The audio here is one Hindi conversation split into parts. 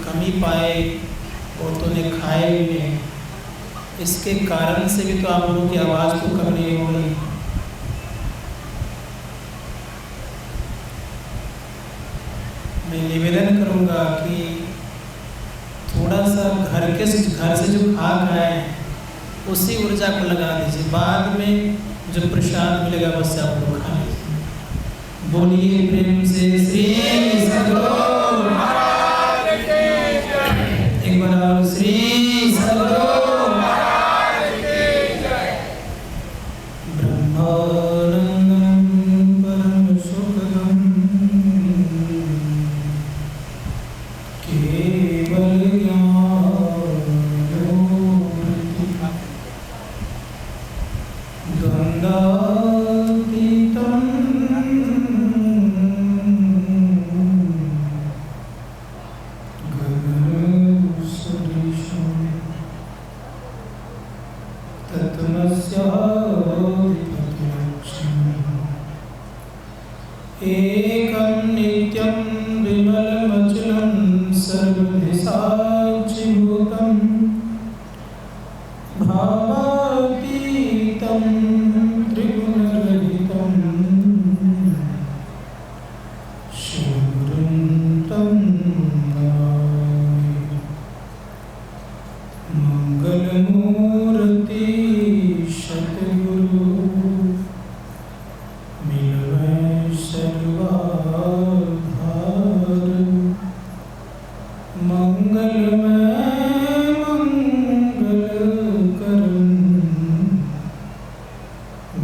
कमी पाए वो तो ने खाए भी नहीं, इसके कारण से भी तो आप लोगों की आवाज़ तो कम नहीं हो गई। मैं निवेदन करूंगा कि थोड़ा सा घर से जो खाक आए उसी ऊर्जा को लगा दीजिए, बाद में जो प्रसाद मिलेगा बस आप लोग खा लीजिए। बोलिए प्रेम से श्री सद्गुरु महाराज की जय। एक बार और श्री सद्गुरु महाराज की जय। ब्रह्मानंदं परम सुखदं केवल एकं नित्यं विमलमचलं सर्वधिसाक्षिभूतं भावातीतं त्रिगुणरहितं शिवं तं नमामि। मंगलमूर्ति सद्गुरु मिलवै सर्वाधार, मंगलमय मंगल करन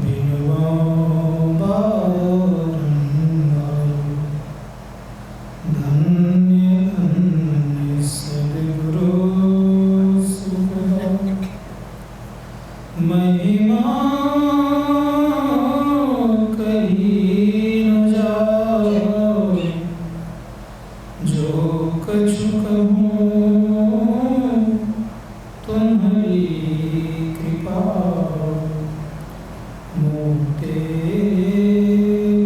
बिनवा बारंबार। धन्य धन्य सद्गुरु सुखदाय, महिमा कही न जाए, जो कछु कहूँ तुम्हारी कृपा, मोते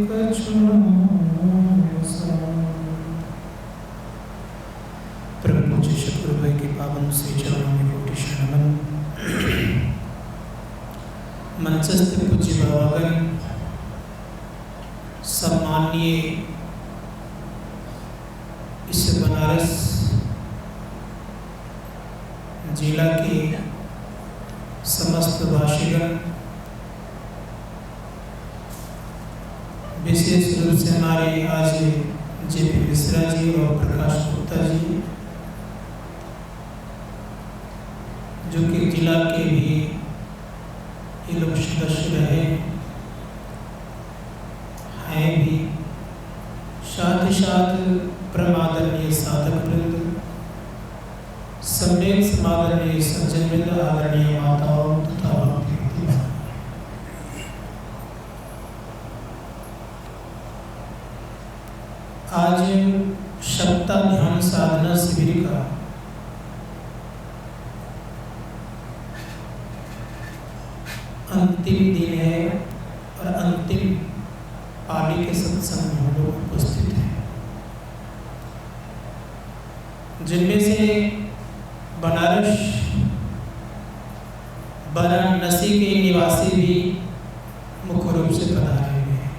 कछु न आसान। परम पूज्य शुक्र भाई के पावन से चरणों में कोटि शरण। मंचस्थ पूज्य बाबागण, सम्माननीय इस बनारस जिला के समस्त वासीगण, विशेष रूप से हमारे आज JP मिश्रा जी और प्रकाश गुप्ता जी, जो कि जिला के भी ये लोग सदस्य रहे हैं भी, साथ ही साथ परम आदरणीय साधक वृंद, सम्यक समादरणीय सज्जन वृंद, आदरणीय माताओं तथा भक्ति। आज सप्ताह ध्यान साधना शिविर का अंतिम दिन है और अंतिम पाली के सत्संग में हम लोग उपस्थित हैं, जिनमें से बनारस वाराणसी के निवासी भी मुख्य रूप से पधारे हुए हैं।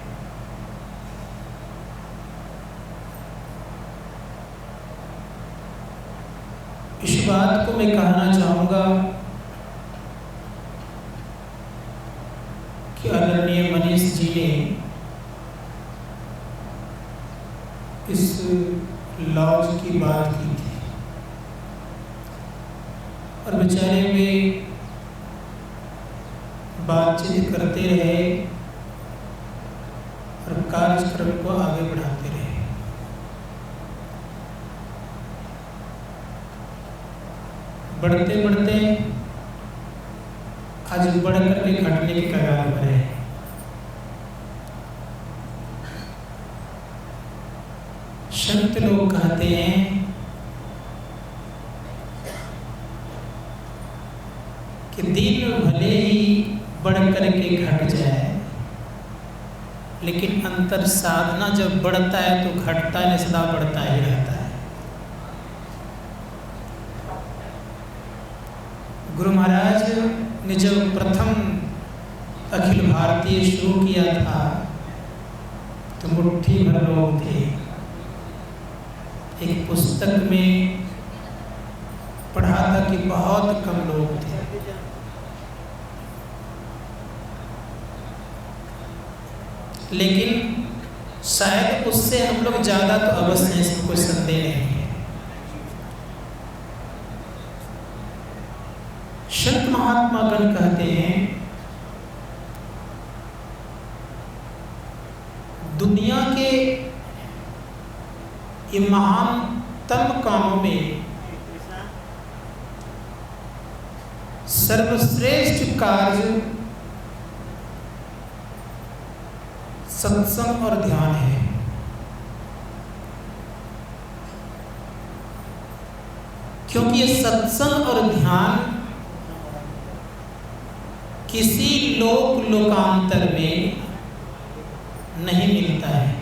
इस बात को मैं कहना चाहूँगा कि आदरणीय मनीष जी ने इस लॉज की बात की थी और बेचारे में बातचीत करते रहे और कार्यक्रम को आगे बढ़ाते रहे। बढ़ते बढ़ते आज बढ़ करके घटने के कगार पर है। संत लोग कहते हैं कि दिन भले ही बढ़ करके घट जाए, लेकिन अंतर साधना जब बढ़ता है तो घटता नहीं, सदा बढ़ता ही रहता है। गुरु महाराज ने जब प्रथम अखिल भारतीय शुरू किया था तो मुट्ठी भर लोग थे। एक पुस्तक में पढ़ा था कि बहुत कम लोग थे। लेकिन शायद उससे हम लोग ज़्यादा तो अवश्य हैं, इसमें कोई संदेह नहीं है। संत महात्मा गण कहते हैं दुनिया के ये महानतम कामों में सर्वश्रेष्ठ कार्य सत्संग और ध्यान है। क्योंकि ये सत्संग और ध्यान किसी लोकांतर में नहीं मिलता है।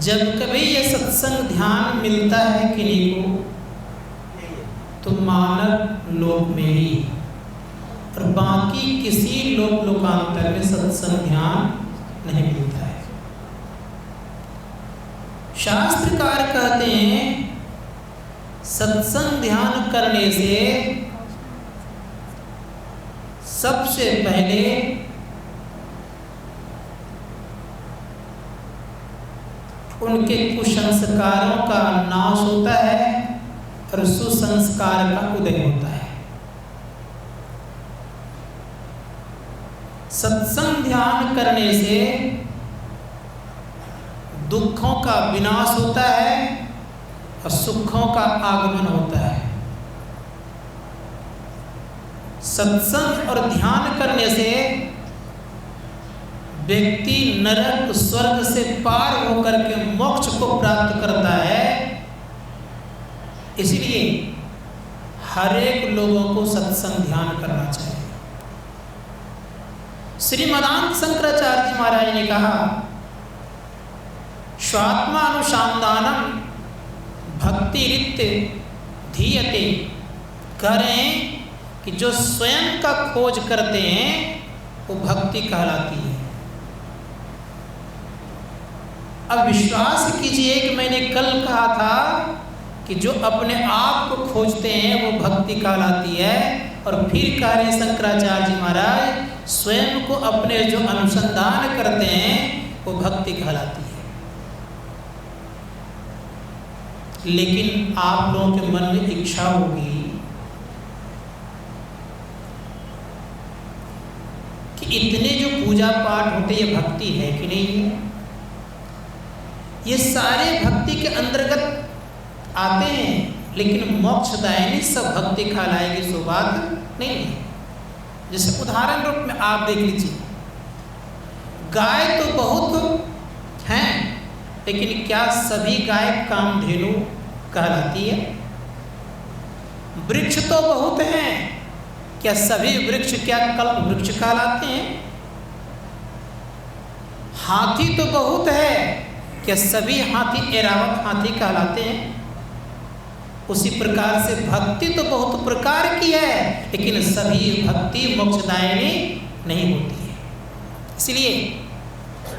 जब कभी ये सत्संग ध्यान मिलता है किन्हीं को तो मानव लोक में ही, और बाकी किसी लोकांतर में सत्संग ध्यान नहीं मिलता है। शास्त्रकार कहते हैं सत्संग ध्यान करने से सबसे पहले उनके कुसंस्कारों का नाश होता है और सुसंस्कार का उदय होता है। सत्संग ध्यान करने से दुखों का विनाश होता है और सुखों का आगमन होता है। सत्संग और ध्यान करने से व्यक्ति नरक स्वर्ग से पार होकर के मोक्ष को प्राप्त करता है। इसलिए हर एक लोगों को सत्संग ध्यान करना चाहिए। श्रीमदानंद शंकराचार्य जी महाराज ने कहा स्वात्मानुसंधानम भक्तिरित्य धीयते, करें कि जो स्वयं का खोज करते हैं वो भक्ति कहलाती है। अब विश्वास कीजिए कि मैंने कल कहा था कि जो अपने आप को खोजते हैं वो भक्ति कहलाती है, और फिर कह रहे शंकराचार्य जी महाराज स्वयं को अपने जो अनुसंधान करते हैं वो भक्ति कहलाती है। लेकिन आप लोगों के मन में इच्छा होगी कि इतने जो पूजा पाठ होते ये भक्ति है कि नहीं है? ये सारे भक्ति के अंतर्गत आते हैं, लेकिन मोक्षदायिनी सब भक्ति कहलाएगी सो बात नहीं है। जैसे उदाहरण रूप में आप देख लीजिए, गाय तो बहुत हैं, लेकिन क्या सभी गाय कामधेनु कहलाती है? वृक्ष तो बहुत हैं, क्या सभी वृक्ष क्या कल्प वृक्ष कहलाते हैं? हाथी तो बहुत है, क्या सभी हाथी ऐरावत हाथी कहलाते हैं? उसी प्रकार से भक्ति तो बहुत प्रकार की है, लेकिन सभी भक्ति मोक्षदायिनी नहीं होती है। इसलिए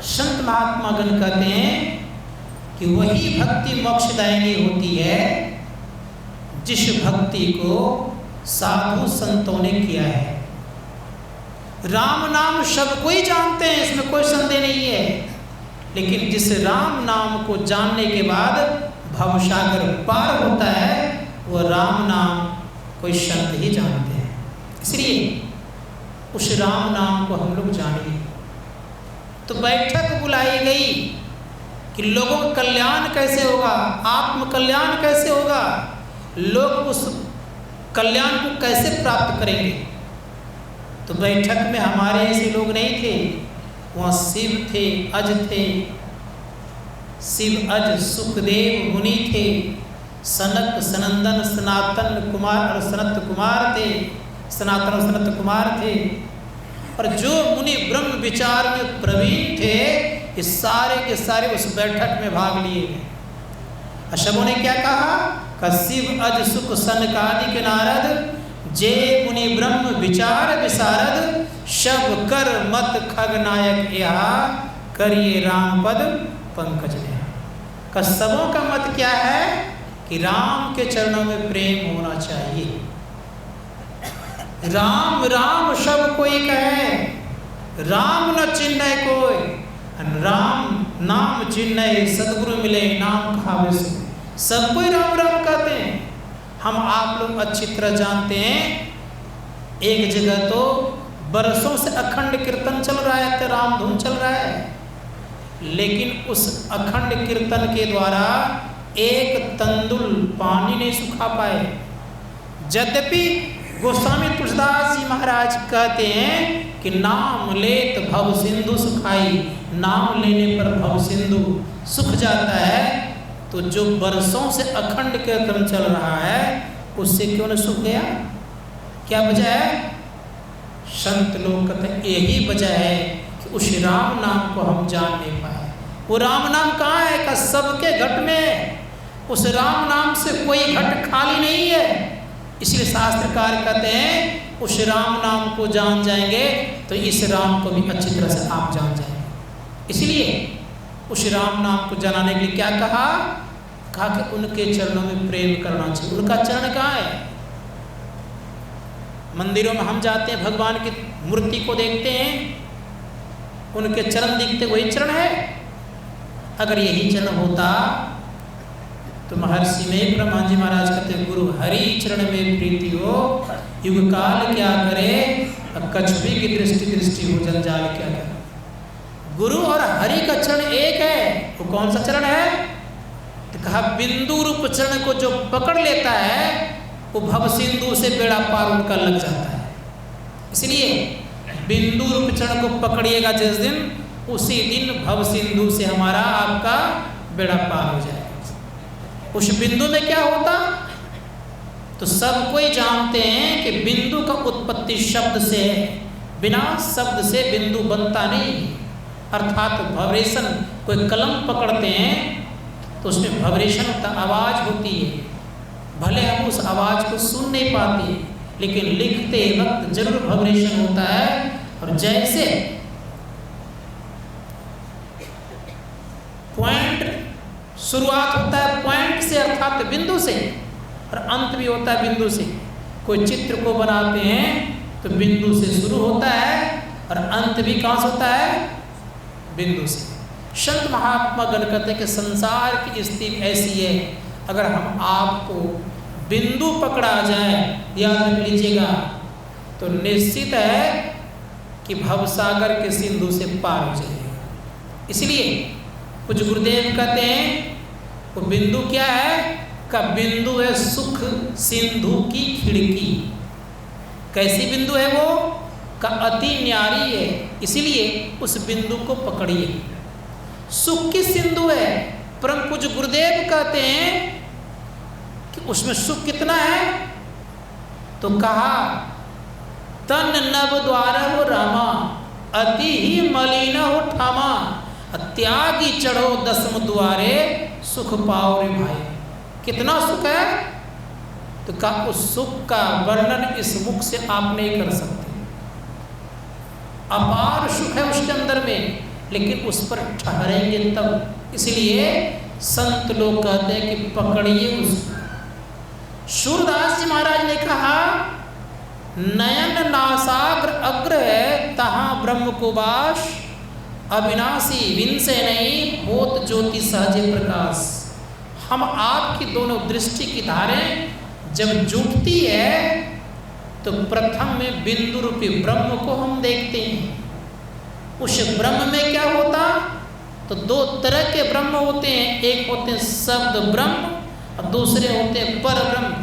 संत महात्मा गण कहते हैं कि वही भक्ति मोक्षदायिनी होती है जिस भक्ति को साधु संतों ने किया है। राम नाम सब कोई जानते हैं, इसमें कोई संदेह नहीं है, लेकिन जिस राम नाम को जानने के बाद भवसागर पार होता है वो राम नाम कोई संत ही जानते हैं। इसलिए उस राम नाम को हम लोग जानिए। तो बैठक बुलाई गई कि लोगों का कल्याण कैसे होगा, आत्म कल्याण कैसे होगा, लोग उस कल्याण को कैसे प्राप्त करेंगे। तो बैठक में हमारे ऐसे लोग नहीं थे, वहाँ शिव थे, अज थे, शिव अज सुखदेव मुनि थे, सनक सनंदन सनातन कुमार और सनत कुमार थे, सनातन और सनत कुमार थे, और जो मुनि ब्रह्म विचार में प्रवीण थे ये सारे के सारे उस बैठक में भाग लिए गए। सबों ने क्या कहा? शिव अज सुख सनकादि के नारद जे मुनि ब्रह्म विचार विशारद, शब कर मत खग नायक यहा, करिए राम पद पंकज नेहा। सबों का मत क्या है कि राम के चरणों में प्रेम होना चाहिए। राम राम शब्द कोई कहे, राम न चिन्ह कोई, राम नाम चिन्ह सदगुरु मिले नाम कहावे सुने। सब कोई राम राम कहते हैं। हम आप लोग अच्छी तरह जानते हैं, एक जगह तो बरसों से अखंड कीर्तन चल रहा है, राम धुन चल रहा है, लेकिन उस अखंड कीर्तन के द्वारा एक तंदुल पानी नहीं सुखा पाए। यद्यपि गोस्वामी तुलसीदास जी महाराज कहते हैं कि नाम लेत भव सिंधु सुखाई, नाम लेने पर भव सिंधु सुख जाता है। तो जो बरसों से अखंड कीर्तन चल रहा है उससे क्यों न सूख गया? क्या वजह है? संत लोग कहते हैं यही वजह है कि उस राम नाम को हम जान नहीं पाए। वो राम नाम कहाँ है? का सबके घट में। उस राम नाम से कोई घट खाली नहीं है। इसलिए शास्त्रकार कहते हैं उस राम नाम को जान जाएंगे तो इस राम को भी अच्छी तरह से आप जान जाएंगे। इसलिए उस राम नाम को जानाने के लिए क्या कहा? कहा कि उनके चरणों में प्रेम करना चाहिए। उनका चरण कहाँ है? मंदिरों में हम जाते हैं, भगवान की मूर्ति को देखते हैं, उनके चरण दिखते, वही चरण है। अगर यही चरण होता तो महर्षि में ब्रह्मा जी महाराज कहते हैं गुरु हरि चरण में प्रीति हो, युग काल क्या करे, कछुए की दृष्टि हो जंजाल क्या करे। गुरु और हरि का चरण एक है। वो कौन सा चरण है? तो कहा बिंदु रूप चरण को जो पकड़ लेता है वो भव सिंधु से बेड़ा पार उनका लग जाता है। इसलिए बिंदु रूप चरण को पकड़िएगा जिस दिन, उसी दिन भव सिंधु से हमारा आपका बेड़ा पार हो जाएगा। उस बिंदु में क्या होता? तो सब कोई जानते हैं कि बिंदु का उत्पत्ति शब्द से है। बिना शब्द से बिंदु बनता नहीं। अर्थात वाइब्रेशन, कोई कलम पकड़ते हैं तो उसमें वाइब्रेशन होता, आवाज़ होती है। भले हम उस आवाज़ को सुन नहीं पाते लेकिन लिखते वक्त जरूर वाइब्रेशन होता है। और जैसे पॉइंट शुरुआत होता है पॉइंट से अर्थात बिंदु से, और अंत भी होता है बिंदु से। कोई चित्र को बनाते हैं तो बिंदु से शुरू होता है और अंत भी कहाँ से होता है? बिंदु से। संत महात्मा गण कहते हैं कि संसार की स्थिति ऐसी है, अगर हम आपको बिंदु पकड़ा जाए, याद रख लीजिएगा, तो निश्चित है कि भवसागर के सिंधु से पार हो जाएगा। इसलिए कुछ गुरुदेव कहते हैं वो बिंदु क्या है? का बिंदु है सुख सिंधु की खिड़की। कैसी बिंदु है वो? का अति न्यारी है। इसीलिए उस बिंदु को पकड़िए। सुख की सिंधु है, परंतु कुछ गुरुदेव कहते हैं कि उसमें सुख कितना है? तो कहा तन नव द्वार हो रामा, अति ही मलिन हो ठामा, त्यागी चढ़ो दसम द्वारे, सुख पाओ रे भाई। कितना सुख है? तो का उस सुख का वर्णन इस मुख से आप नहीं कर सकते। अपार सुख है उसके अंदर में, लेकिन उस पर ठहरेंगे तब। इसलिए संत लोग कहते हैं कि पकड़िए उसको। सूरदास जी महाराज ने कहा नयन नासाग्र अग्र है, तहाँ ब्रह्म को वास, अविनाशी विंसे नहीं, होत ज्योति सहजे प्रकाश। हम आपकी दोनों दृष्टि की धारें जब जुटती है तो प्रथम में बिंदु रूपी ब्रह्म को हम देखते हैं। उस ब्रह्म में क्या होता? तो दो तरह के ब्रह्म होते हैं, एक होते हैं शब्द ब्रह्म और दूसरे होते हैं पर ब्रह्म।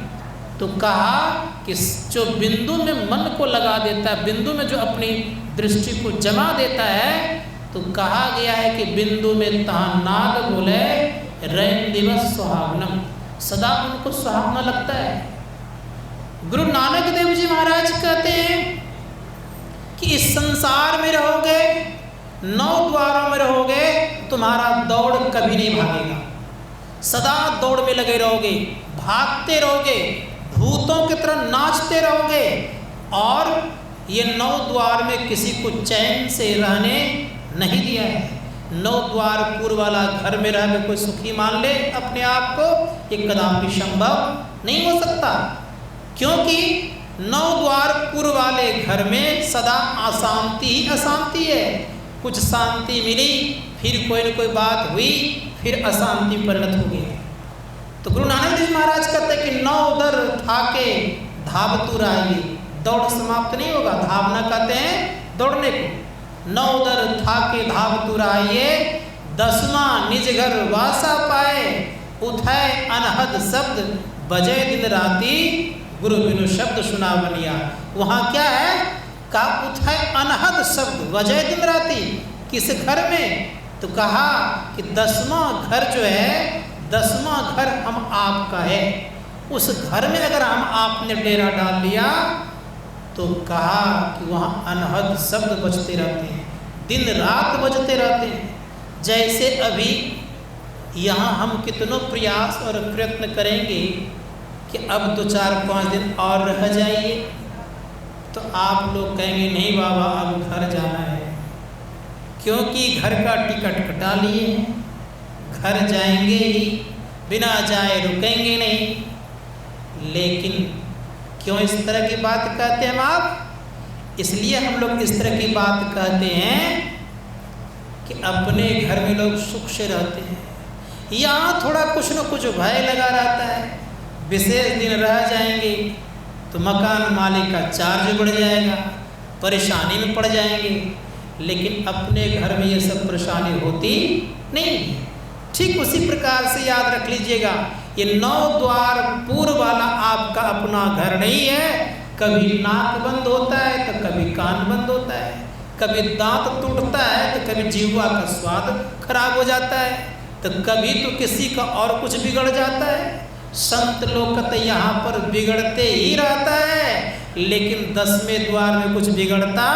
तो कहा कि जो बिंदु में मन को लगा देता है, बिंदु में जो अपनी दृष्टि को जमा देता है, तो कहा गया है कि बिंदु में तहाँ नाग बोले रैन दिवस सुहावनम, सदा उनको सुहावना लगता है। गुरु नानक देव जी महाराज कहते हैं कि इस संसार में रहोगे, 9 द्वारों में रहोगे, तुम्हारा दौड़ कभी नहीं भागेगा। सदा दौड़ में लगे रहोगे, भागते रहोगे, भूतों की तरह नाचते रहोगे और ये 9 द्वार में किसी को चैन से रहने नहीं दिया है। 9 द्वार पूर्व वाला घर में रह के कोई सुखी मान ले अपने आप को, ये कदापि संभव नहीं हो सकता, क्योंकि 9 द्वार पूर्व वाले घर में सदा अशांति ही अशांति है। कुछ शांति मिली, फिर कोई न कोई बात हुई, फिर अशांति परिणत हो गई। तो गुरु नानक देव महाराज कहते हैं कि 9 दर थाके धावतु राही, दौड़ समाप्त नहीं होगा, धावना कहते हैं दौड़ने को। 9 दर थाके धावतु राहिए, 10वां निज घर वासा पाए, उठाए अनहद शब्द बजे दिन राती, गुरु बिनु शब्द सुना बनिया। वहाँ क्या है, का उठाए अनहद शब्द बजे दिन राती, किस घर में, तो कहा कि 10वां घर जो है, 10वां घर हम आपका है। उस घर में अगर हम आपने डेरा डाल लिया तो कहा कि वहाँ अनहद शब्द बजते रहते हैं, दिन रात बजते रहते हैं। जैसे अभी यहाँ हम कितनों प्रयास और प्रयत्न करेंगे कि अब 2-4-5 दिन और रह जाइए, तो आप लोग कहेंगे नहीं बाबा अब घर जाना है, क्योंकि घर का टिकट कटा लिए हैं, घर जाएंगे ही, बिना जाए रुकेंगे नहीं। लेकिन क्यों इस तरह की बात कहते हैं आप? इसलिए हम लोग इस तरह की बात कहते हैं कि अपने घर में लोग सुख से रहते हैं, यहाँ थोड़ा कुछ न कुछ भय लगा रहता है, विशेष दिन रह जाएंगे तो मकान मालिक का चार्ज बढ़ जाएगा, परेशानी में पड़ जाएंगे। लेकिन अपने घर में ये सब परेशानी होती नहीं है। ठीक उसी प्रकार से याद रख लीजिएगा, ये 9 द्वार पूर्व वाला आपका अपना घर नहीं है। कभी नाक बंद होता है तो कभी कान बंद होता है, कभी दांत टूटता है तो कभी जीवा का स्वाद खराब हो जाता है, तो कभी तो किसी का और कुछ बिगड़ जाता है। संत लोग कहते यहाँ पर बिगड़ते ही रहता है, लेकिन 10वें द्वार में कुछ बिगड़ता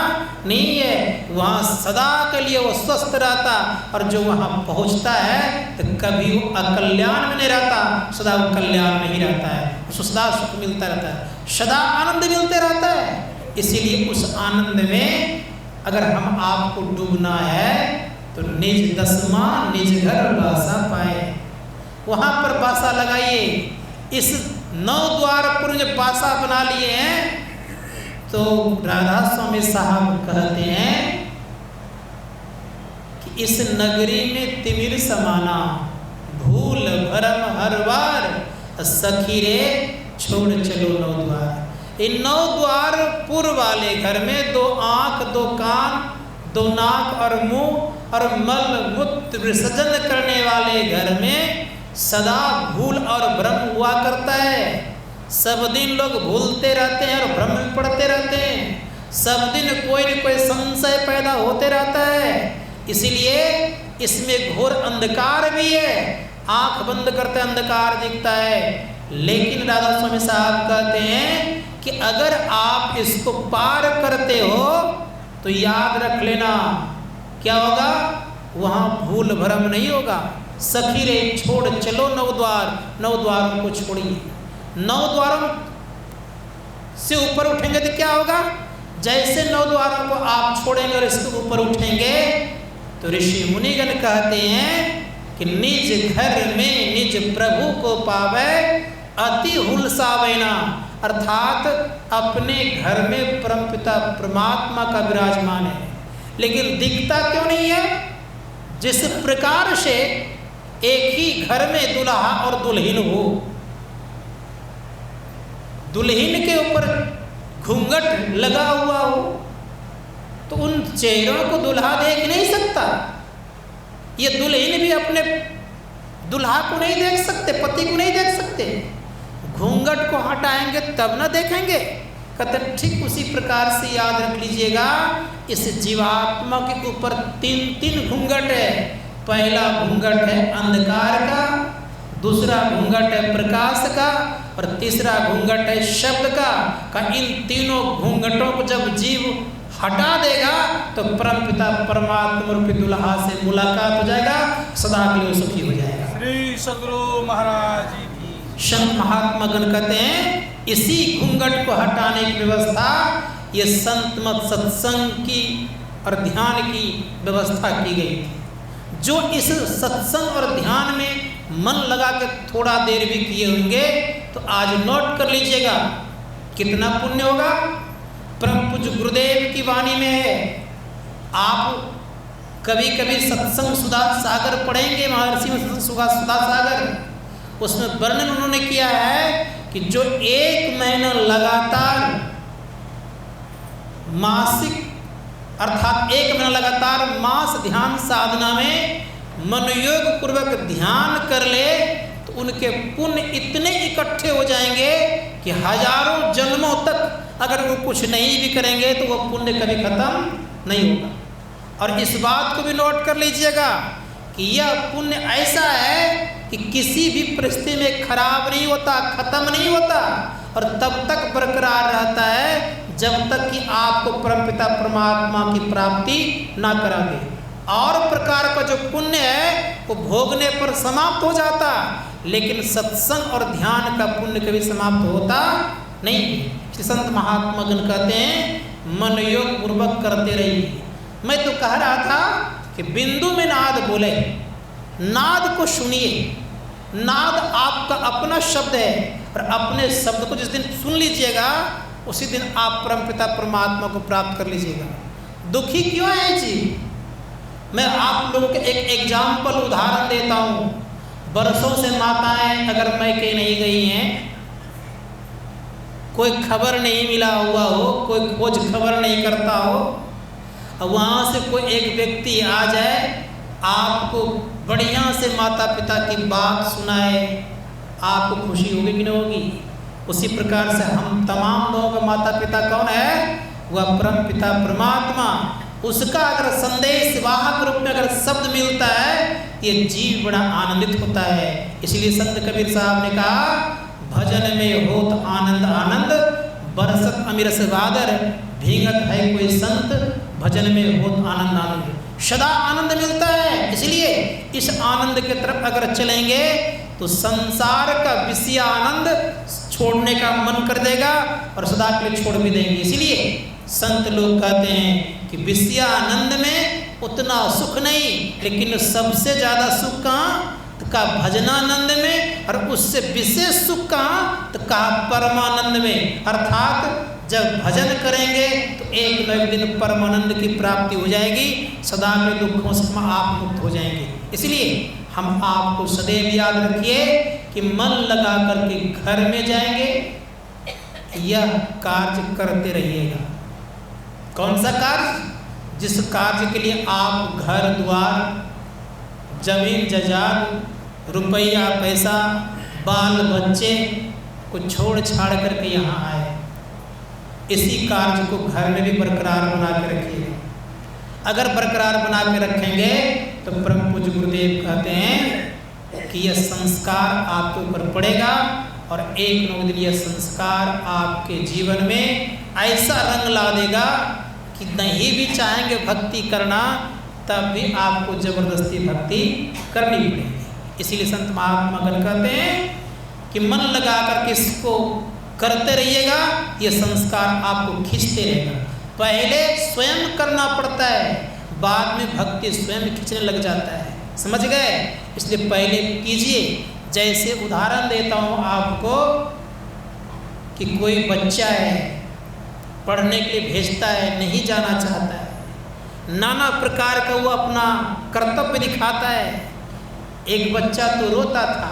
नहीं है, वहाँ सदा के लिए वो स्वस्थ रहता। और जो वहाँ पहुँचता है तो कभी वो अकल्याण में नहीं रहता, सदा वो कल्याण में ही रहता है, उसको सदा सुख मिलता रहता है, सदा आनंद मिलते रहता है। इसीलिए उस आनंद में अगर हम आपको डूबना है तो निज 10वां निज घर वासा पाए, वहाँ पर बासा लगाइए। इस 9 द्वार पूर्व जब बासा बना लिए हैं तो राधा स्वामी साहब कहते हैं कि इस नगरी में तिमिर समाना, भूल भरम हर बार, सखी रे छोड़ चलो 9 द्वार। इन 9 द्वार पूर्व वाले घर में 2 आँख 2 कान 2 नाक और मुंह और मल मूत्र विसर्जन करने वाले घर में सदा भूल और भ्रम हुआ करता है। सब दिन लोग भूलते रहते हैं और भ्रम में पड़ते रहते हैं, सब दिन कोई न कोई संशय पैदा होते रहता है। इसीलिए इसमें घोर अंधकार भी है, आंख बंद करते अंधकार दिखता है। लेकिन राधा स्वामी साहब कहते हैं कि अगर आप इसको पार करते हो तो याद रख लेना क्या होगा, वहाँ भूल भ्रम नहीं होगा। सखी रे छोड़ चलो 9 द्वार, 9 द्वारों को छोड़िए। 9 द्वारों से ऊपर उठेंगे तो क्या होगा, जैसे 9 द्वारों को आप छोड़ेंगे और इसके ऊपर उठेंगे तो ऋषि मुनिगण कहते हैं कि निज घर में निज प्रभु को पावे, अति हुलसावेना, अर्थात अपने घर में परमपिता परमात्मा का विराजमान है। लेकिन दिखता क्यों नहीं है? जिस प्रकार से एक ही घर में दुल्हा और दुल्हन हो, दुल्हन के ऊपर घूंघट लगा हुआ हो तो उन चेहरों को दुल्हा देख नहीं सकता, ये दुल्हन भी अपने दुल्हा को नहीं देख सकते, पति को नहीं देख सकते। घूंघट को हटाएंगे तब ना देखेंगे। कहते ठीक उसी प्रकार से याद रख लीजिएगा, इस जीवात्मा के ऊपर 3 घूंघट है। पहला घूंघट है अंधकार का, दूसरा घूंघट है प्रकाश का और तीसरा घूंघट है शब्द का। इन तीनों घूंघटों को जब जीव हटा देगा तो परमपिता परमात्मा रूपी दुल्हा से मुलाकात हो जाएगा, सदा के लिए सुखी हो जाएगा। श्री सद्गुरु महाराज जी की। संत महात्मा गण कहते हैं इसी घूंघट को हटाने की व्यवस्था ये संत मत सत्संग की और ध्यान की व्यवस्था की गई थी। जो इस सत्संग और ध्यान में मन लगा के थोड़ा देर भी किए होंगे तो आज नोट कर लीजिएगा कितना पुण्य होगा। परम पूज्य गुरुदेव की वाणी में है, आप कभी कभी सत्संग सुधा सागर पढ़ेंगे, महर्षि में सुधा सागर, उसमें वर्णन उन्होंने किया है कि जो 1 महीना लगातार मासिक अर्थात 1 महीना लगातार मास ध्यान साधना में मनोयोग पूर्वक ध्यान कर ले तो उनके पुण्य इतने इकट्ठे हो जाएंगे कि हजारों जन्मों तक अगर वो कुछ नहीं भी करेंगे तो वो पुण्य कभी खत्म नहीं होगा। और इस बात को भी नोट कर लीजिएगा कि यह पुण्य ऐसा है कि किसी भी परिस्थिति में खराब नहीं होता, खत्म नहीं होता और तब तक बरकरार रहता है जब तक कि आपको परमपिता परमात्मा की प्राप्ति ना करा दे। और प्रकार का जो पुण्य है वो भोगने पर समाप्त हो जाता, लेकिन सत्संग और ध्यान का पुण्य कभी समाप्त होता नहीं। श्री संत महात्मा गण कहते हैं मन योग पूर्वक करते रहिए। मैं तो कह रहा था कि बिंदु में नाद बोले, नाद को सुनिए। नाद आपका अपना शब्द है और अपने शब्द को जिस दिन सुन लीजिएगा उसी दिन आप परमपिता परमात्मा को प्राप्त कर लीजिएगा। दुखी क्यों है जी? मैं आप लोगों के एक एग्जाम्पल उदाहरण देता हूँ। बरसों से माताएं अगर मैके नहीं गई हैं, कोई खबर नहीं मिला हुआ हो, कोई खोज खबर नहीं करता हो, और वहाँ से कोई एक व्यक्ति आ जाए आपको बढ़िया से माता पिता की बात सुनाए, आपको खुशी होगी कि नहीं होगी? उसी प्रकार से हम तमाम लोगों का माता पिता कौन है? वह परम पिता परमात्मा। उसका अगर संदेश वाहक रूप में अगर शब्द मिलता है ये जीव बड़ा आनंदित होता है। इसलिए संत कबीर साहब ने कहा भजन में होत आनंद आनंद, बरसत अमिरस बादर, भीगत है कोई संत, भजन में होत आनंद आनंद। सदा आनंद मिलता है, इसलिए इस आनंद की तरफ अगर चलेंगे तो संसार का विषय आनंद छोड़ने का मन कर देगा और सदा के लिए छोड़ भी देंगे। इसलिए संत लोग कहते हैं कि विषय आनंद में उतना सुख नहीं, लेकिन सबसे ज़्यादा सुख कहाँ? तो कहा भजनानंद में, और उससे विशेष सुख कहाँ? तो कहा परमानंद में। अर्थात जब भजन करेंगे तो एक न एक दिन परमानंद की प्राप्ति हो जाएगी, सदा के दुखों से आप मुक्त हो जाएंगे। इसलिए हम आपको सदैव याद रखिए कि मन लगा करके घर में जाएंगे, यह कार्य करते रहिएगा। कौन सा कार्य? जिस कार्य के लिए आप घर द्वार, जमीन जायदाद, रुपया पैसा, बाल बच्चे को छोड़ छाड़ करके यहाँ आए, इसी कार्य को घर में भी बरकरार बना के रखिएगा। अगर बरकरार बना के रखेंगे तो परम पूज्य गुरुदेव कहते हैं कि यह संस्कार आपके ऊपर पड़ेगा और एक न दिन यह संस्कार आपके जीवन में ऐसा रंग ला देगा कि नहीं भी चाहेंगे भक्ति करना तब भी आपको जबरदस्ती भक्ति करनी पड़ेगी। इसीलिए संत महात्मा गण कहते हैं कि मन लगा कर के इसको करते रहिएगा, ये संस्कार आपको खींचते रहेगा। पहले स्वयं करना पड़ता है, बाद में भक्ति स्वयं खींचने लग जाता है। समझ गए? इसलिए पहले कीजिए। जैसे उदाहरण देता हूँ आपको कि कोई बच्चा है, पढ़ने के लिए भेजता है, नहीं जाना चाहता है, नाना प्रकार का वो अपना कर्तव्य दिखाता है। एक बच्चा तो रोता था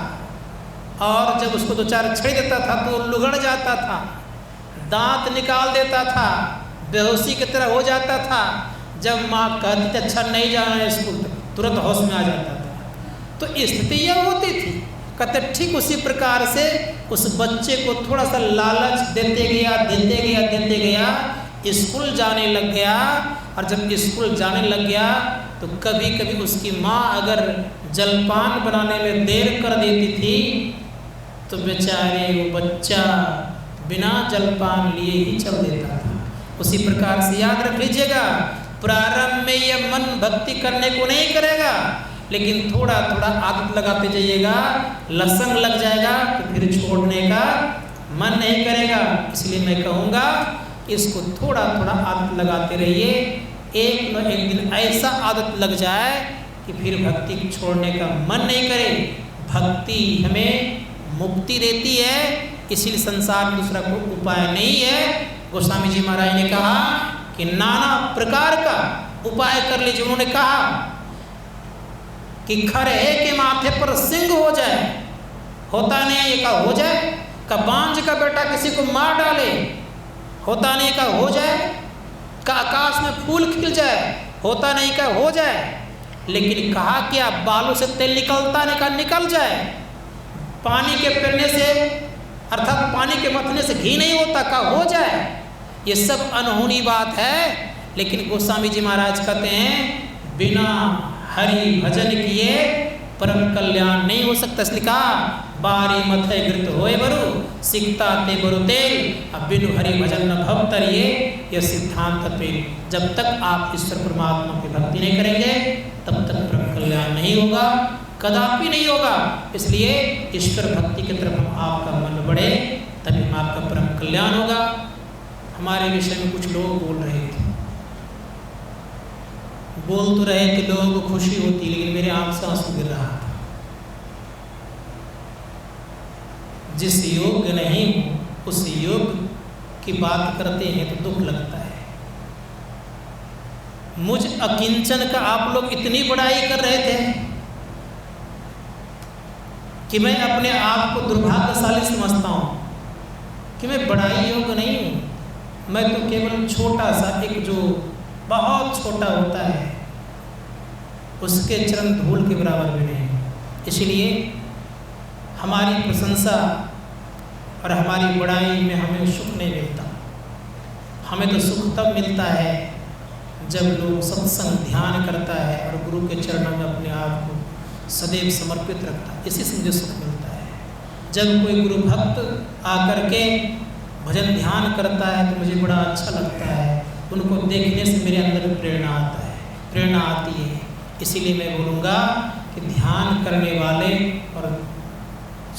और जब उसको 2-4 छेड़ देता था तो लुगड़ जाता था, दांत निकाल देता था, बेहोशी की तरह हो जाता था। जब माँ कहती थी अच्छा नहीं जाना है स्कूल, तुरंत होश में आ जाता था। तो स्थिति यह होती थी। कहते ठीक उसी प्रकार से उस बच्चे को थोड़ा सा लालच देते गया, स्कूल जाने लग गया। और जब स्कूल जाने लग गया तो कभी कभी उसकी माँ अगर जलपान बनाने में देर कर देती थी तो बेचारे वो बच्चा बिना जलपान लिए ही चल देता था। उसी प्रकार से याद रख लीजिएगा, प्रारंभ में यह मन भक्ति करने को नहीं करेगा, लेकिन थोड़ा थोड़ा आदत लगाते जाइएगा, लसंग लग जाएगा तो फिर छोड़ने का मन नहीं करेगा। इसलिए मैं कहूँगा इसको थोड़ा थोड़ा आदत लगाते रहिए। एक न एक दिन ऐसा आदत लग जाए कि फिर भक्ति छोड़ने का मन नहीं करे। भक्ति हमें मुक्ति देती है, इसीलिए संसार में दूसरा कोई उपाय नहीं है। गोस्वामी जी महाराज ने कहा कि नाना प्रकार का उपाय कर लीजिए। उन्होंने कहा कि खरहे के माथे पर सिंह हो जाए, होता नहीं का हो जाए। का बांझ का बेटा किसी को मार डाले, होता नहीं का हो जाए। का आकाश में फूल खिल जाए, होता नहीं का हो जाए। लेकिन कहा क्या बालों से तेल निकलता नहीं का निकल जाए। पानी के पीने से अर्थात पानी के मथने से घी नहीं होता का हो जाए। ये सब अनहोनी बात है। लेकिन गोस्वामी जी महाराज कहते हैं बिना हरि भजन किए परम कल्याण नहीं हो सकता। इसलिए कहा बारी मथे घृत होए बरु सिकता ते बरु तेल, अब बिनु हरि भजन न भवतर ये सिद्धांत पे। जब तक आप ईश्वर परमात्मा की भक्ति नहीं करेंगे तब तक परम कल्याण नहीं होगा, कदापि नहीं होगा। इसलिए ईश्वर भक्ति की तरफ आपका मन बढ़े तभी आपका परम कल्याण होगा। हमारे विषय में कुछ लोग बोल रहे थे, बोल तो रहे थे लोगों को खुशी होती, लेकिन मेरे आंख से आंसू गिर रहा था। जिस योग्य नहीं हो उस योग की बात करते हैं तो दुख लगता है। मुझ अकिंचन का आप लोग इतनी बड़ाई कर रहे थे कि मैं अपने आप को दुर्भाग्यशाली समझता हूँ कि मैं बड़ाई योग्य नहीं हूँ। मैं तो केवल छोटा सा एक जो बहुत छोटा होता है उसके चरण धूल के बराबर भी नहीं। इसलिए हमारी प्रशंसा और हमारी बड़ाई में हमें सुख नहीं मिलता। हमें तो सुख तब मिलता है जब लोग सत्संग ध्यान करता है और गुरु के चरणों में अपने आप को सदैव समर्पित रखता है, इसी से मुझे सुख मिलता है। जब कोई गुरु भक्त आकर के भजन ध्यान करता है तो मुझे बड़ा अच्छा लगता है। उनको देखने से मेरे अंदर प्रेरणा आती है। इसीलिए मैं बोलूँगा कि ध्यान करने वाले और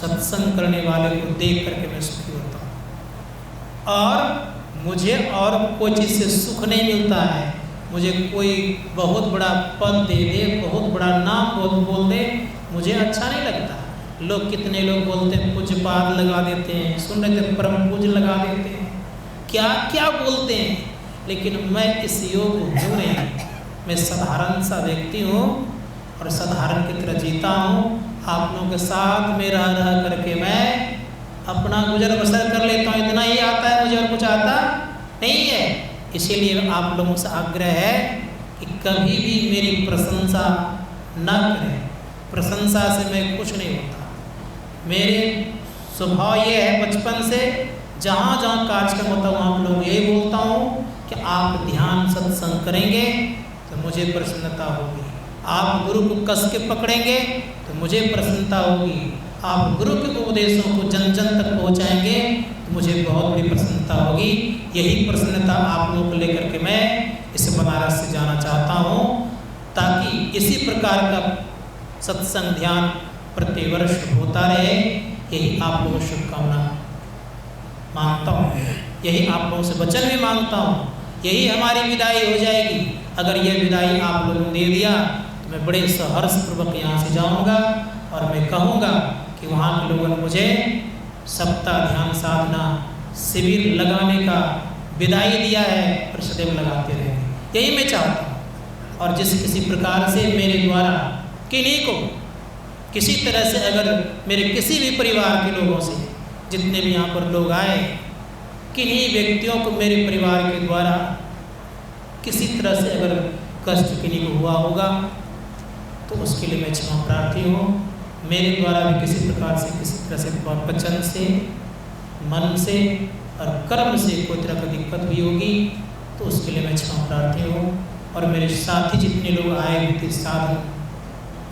सत्संग करने वाले को देख करके मैं सुखी होता हूँ। और मुझे और कोई चीज़ से सुख नहीं मिलता है। मुझे कोई बहुत बड़ा पद दे दे, बहुत बड़ा नाम बोल दे, मुझे अच्छा नहीं लगता। लोग कितने लोग बोलते हैं पूज्यपाद लगा देते हैं, सुन रहे थे परम पूज्य लगा देते हैं, क्या क्या बोलते हैं। लेकिन मैं इस योग हूँ नहीं, मैं साधारण सा व्यक्ति हूँ और साधारण की तरह जीता हूँ। आप लोगों के साथ में रह करके मैं अपना गुजर बसर कर लेता हूँ। इतना ही आता है मुझे, और कुछ आता नहीं है। इसीलिए आप लोगों से आग्रह है कि कभी भी मेरी प्रशंसा न करें। प्रशंसा से मैं कुछ नहीं होता। मेरे स्वभाव ये है बचपन से, जहाँ जहाँ कार्यक्रम होता है वहाँ लोग यही बोलता हूँ कि आप ध्यान सत्संग करेंगे तो मुझे प्रसन्नता होगी। आप गुरु को कस के पकड़ेंगे तो मुझे प्रसन्नता होगी। आप गुरु के उपदेशों को जन जन तक पहुँचाएंगे तो मुझे बहुत बड़ी प्रसन्नता होगी। यही प्रसन्नता आप लोगों को लेकर के मैं इस बनारस से जाना चाहता हूँ, ताकि इसी प्रकार का सत्संग ध्यान प्रतिवर्ष होता रहे। यही आप लोगों से शुभकामना मांगता हूँ, यही आप लोगों से वचन भी मांगता हूँ। यही हमारी विदाई हो जाएगी। अगर यह विदाई आप लोगों ने दे दिया तो मैं बड़े सहर्षपूर्वक यहाँ से जाऊँगा और मैं कहूँगा कि वहाँ के लोगों ने मुझे सप्ताह ध्यान साधना शिविर लगाने का विदाई दिया है और सदैव लगाते रहेंगे। यही मैं चाहता हूँ। और जिस किसी प्रकार से मेरे द्वारा किन्हीं को किसी तरह से, अगर मेरे किसी भी परिवार के लोगों से, जितने भी यहाँ पर लोग आए, किन्हीं व्यक्तियों को मेरे परिवार के द्वारा किसी तरह से अगर कष्ट किन्हीं को हुआ होगा तो उसके लिए मैं क्षमा प्रार्थी हूँ। मेरे द्वारा भी किसी प्रकार से, किसी तरह से वचन से, मन से और कर्म से कोई तरह की दिक्कत हुई होगी तो उसके लिए मैं क्षमा प्रार्थी हूँ। और मेरे साथी जितने लोग आए हुए थे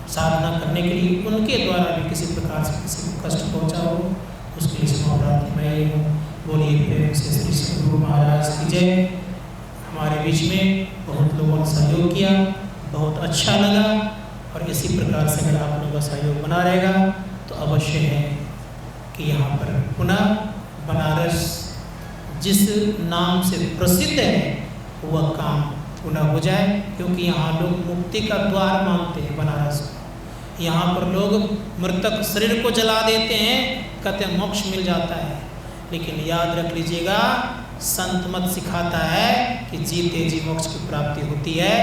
साधना करने के लिए, उनके द्वारा भी किसी प्रकार से किसी को कष्ट पहुँचा हो उसके लिए क्षमा प्रार्थी मैं ये हूँ। बोलिए प्रेम से श्री सद्गुरु महाराज की जय। हमारे बीच में बहुत लोगों ने सहयोग किया, बहुत अच्छा लगा। और इसी प्रकार से अगर आप लोगों का सहयोग बना रहेगा तो अवश्य है कि यहाँ पर पुनः जिस नाम से प्रसिद्ध है वह काम पूर्ण हो जाए, क्योंकि यहाँ लोग मुक्ति का द्वार मानते हैं बनारस को। यहाँ पर लोग मृतक शरीर को जला देते हैं, कहते हैं मोक्ष मिल जाता है। लेकिन याद रख लीजिएगा, संत मत सिखाता है कि जीते जी मोक्ष की प्राप्ति होती है,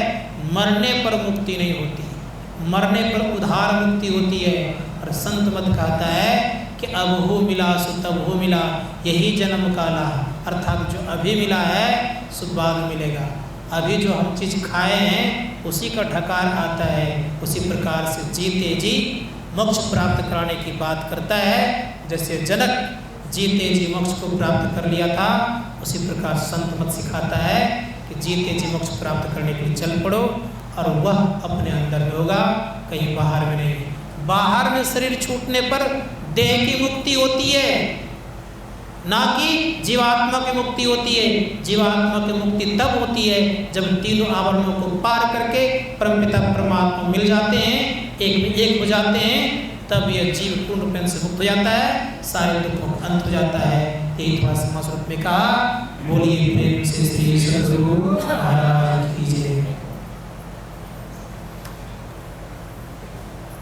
मरने पर मुक्ति नहीं होती, मरने पर उधार मुक्ति होती है। और संत मत कहता है कि अब हो मिला सो तब हो मिला, यही जन्म काला, अर्थात जो अभी मिला है सो बाद मिलेगा। अभी जो हम चीज़ खाए हैं उसी का ढकार आता है। उसी प्रकार से जीते जी मोक्ष प्राप्त कराने की बात करता है। जैसे जनक जीते जी मोक्ष को प्राप्त कर लिया था, उसी प्रकार संत मत सिखाता है कि जीते जी मोक्ष प्राप्त करने के लिए चल पड़ो, और वह अपने अंदर में होगा, कहीं बाहर में नहीं। बाहर में शरीर छूटने पर देह की मुक्ति होती है, ना कि जीवात्मा की मुक्ति होती है। जीवात्मा की मुक्ति तब होती है जब तीनों आवरणों को पार करके परमपिता परमात्मा मिल जाते हैं, एक में एक हो जाते हैं, तब यह जीव पूर्ण रूप से मुक्त हो जाता है, सारे दुखों का अंत हो जाता है। यही थोड़ा समाज रूप में कहा। बोलिए प्रेम से श्री सद्गुरु महाराज की जय।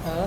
हाँ?